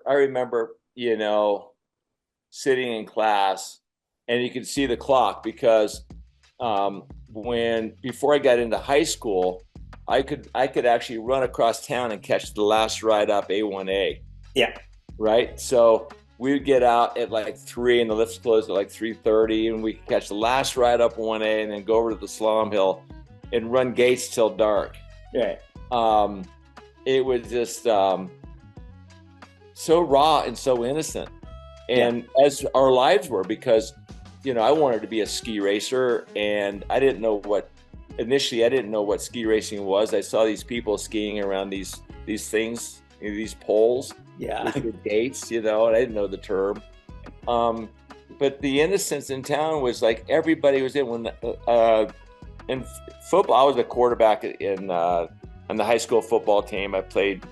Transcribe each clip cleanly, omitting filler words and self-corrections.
remember, sitting in class and you could see the clock because when before I got into high school, I could actually run across town and catch the last ride up A1A. Yeah. Right. So we would get out at like 3 and the lifts closed at like 3:30 and we could catch the last ride up 1A and then go over to the slalom hill and run gates till dark. Right. It was just so raw and so innocent. And as our lives were, because, I wanted to be a ski racer and I didn't know what ski racing was. I saw these people skiing around these things, these poles with the gates, and I didn't know the term. But the innocence in town was like everybody was in football. I was a quarterback on the high school football team. I played,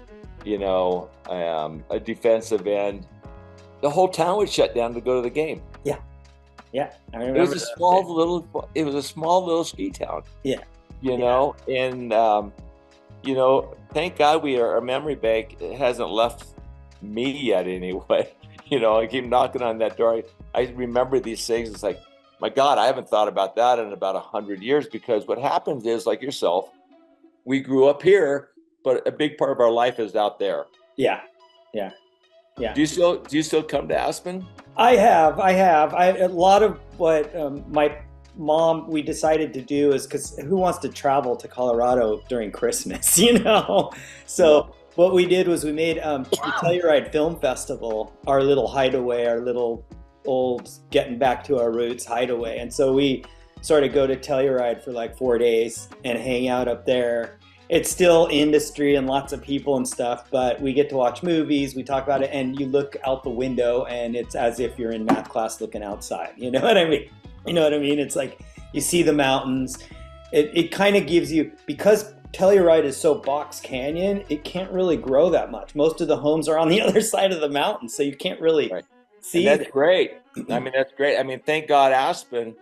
a defensive end. The whole town would shut down to go to the game. Yeah, I remember. It was a small little ski town. Yeah, and thank God our memory bank hasn't left me yet anyway. I keep knocking on that door. I remember these things. It's like, my God, I haven't thought about that in about 100 years, because what happens is, like yourself, we grew up here, but a big part of our life is out there. Yeah. Do you still come to Aspen? I have. A lot of what my mom, we decided to do is, because who wants to travel to Colorado during Christmas, So what we did was we made the Telluride Film Festival our little hideaway, our little old getting back to our roots hideaway. And so we sort of go to Telluride for like 4 days and hang out up there. It's still industry and lots of people and stuff, but we get to watch movies, we talk about it, and you look out the window and it's as if you're in math class looking outside. You know what I mean? It's like you see the mountains. It kind of gives you, because Telluride is so box canyon, it can't really grow that much. Most of the homes are on the other side of the mountain, so you can't really see. And that's great. That's great. Thank God Aspen,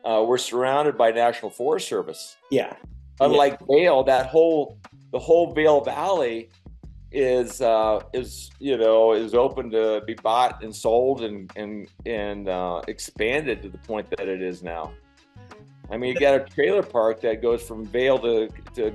we're surrounded by National Forest Service. Yeah. Unlike Vail, the whole Vail Valley is open to be bought and sold and expanded to the point that it is now. You got a trailer park that goes from Vail to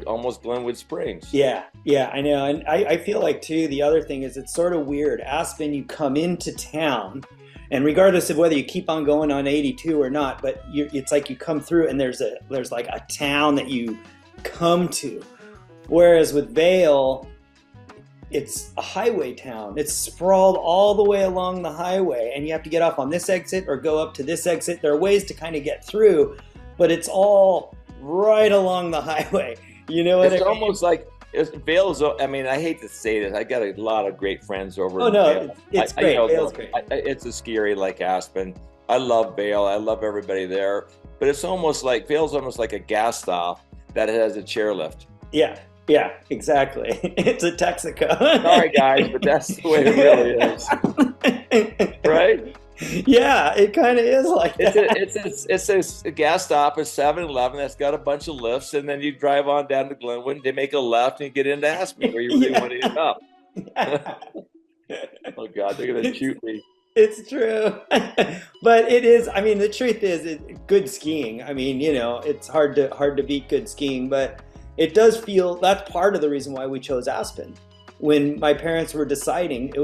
almost Glenwood Springs. Yeah, I know. And I feel like, too, the other thing is it's sort of weird. Aspen, you come into town, and regardless of whether you keep on going on 82 or not, but it's like you come through and there's like a town that you come to. Whereas with Vail, it's a highway town. It's sprawled all the way along the highway, and you have to get off on this exit or go up to this exit. There are ways to kind of get through, but it's all right along the highway. You know what I mean? It's almost like Vail's. I hate to say this. I got a lot of great friends over in Vail. It's great. Vail's great. It's a ski area like Aspen. I love Vail. I love everybody there. But it's almost like Vail's almost like a gas stop that has a chairlift. Yeah, exactly. It's a Texaco. Sorry, guys, but that's the way it really is. Right? Yeah, it kind of is like that. It's a gas stop, a 7-Eleven that's got a bunch of lifts, and then you drive on down to Glenwood, they make a left, and you get into Aspen where you really want to end up. Oh, God, they're going to shoot me. It's true. But it is, the truth is, good skiing. It's hard to beat good skiing, but it does feel, that's part of the reason why we chose Aspen. When my parents were deciding,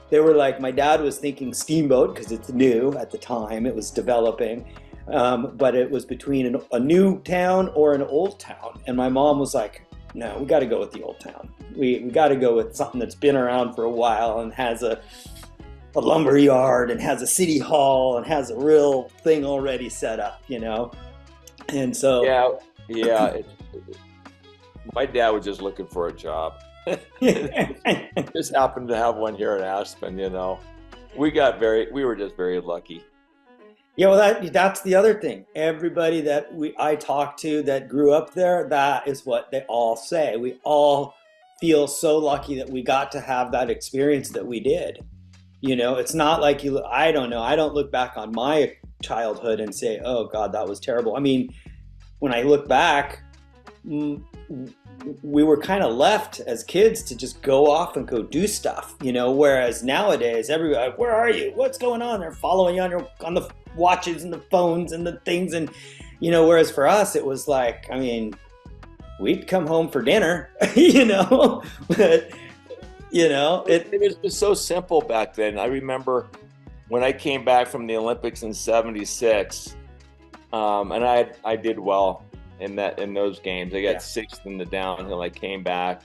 they were like, my dad was thinking Steamboat because it's new at the time, it was developing, but it was between a new town or an old town. And my mom was like, no, we got to go with the old town. We got to go with something that's been around for a while and has a lumber yard and has a city hall and has a real thing already set up, And so my dad was just looking for a job. Just happened to have one here in Aspen. We were just very lucky. Yeah, well, that's the other thing. Everybody that I talked to that grew up there, that is what they all say. We all feel so lucky that we got to have that experience that we did. It's not like I don't know. I don't look back on my childhood and say, oh God, that was terrible. When I look back, mm, we were kind of left as kids to just go off and go do stuff, whereas nowadays everybody, where are you, what's going on, they're following you on the watches and the phones and the things, and whereas for us it was like, I mean, we'd come home for dinner, but it was just so simple back then. I remember when I came back from the Olympics in '76, and I did well in those games. I got sixth in the downhill. I came back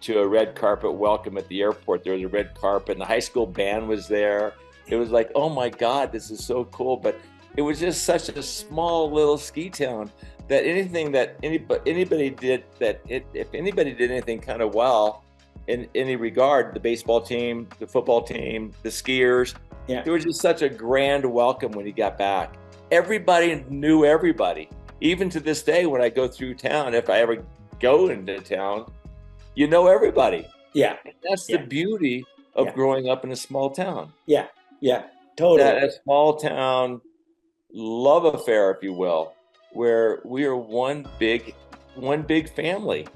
to a red carpet welcome at the airport. There was a red carpet, and the high school band was there. It was like, oh my God, this is so cool. But it was just such a small little ski town that anything that anybody did, if anybody did anything kind of well in any regard, the baseball team, the football team, the skiers, there was just such a grand welcome when you got back. Everybody knew everybody. Even to this day, when I go through town, if I ever go into town, you know everybody. Yeah. And that's the beauty of growing up in a small town. Yeah. Yeah. Totally. That small town love affair, if you will, where we are one big family.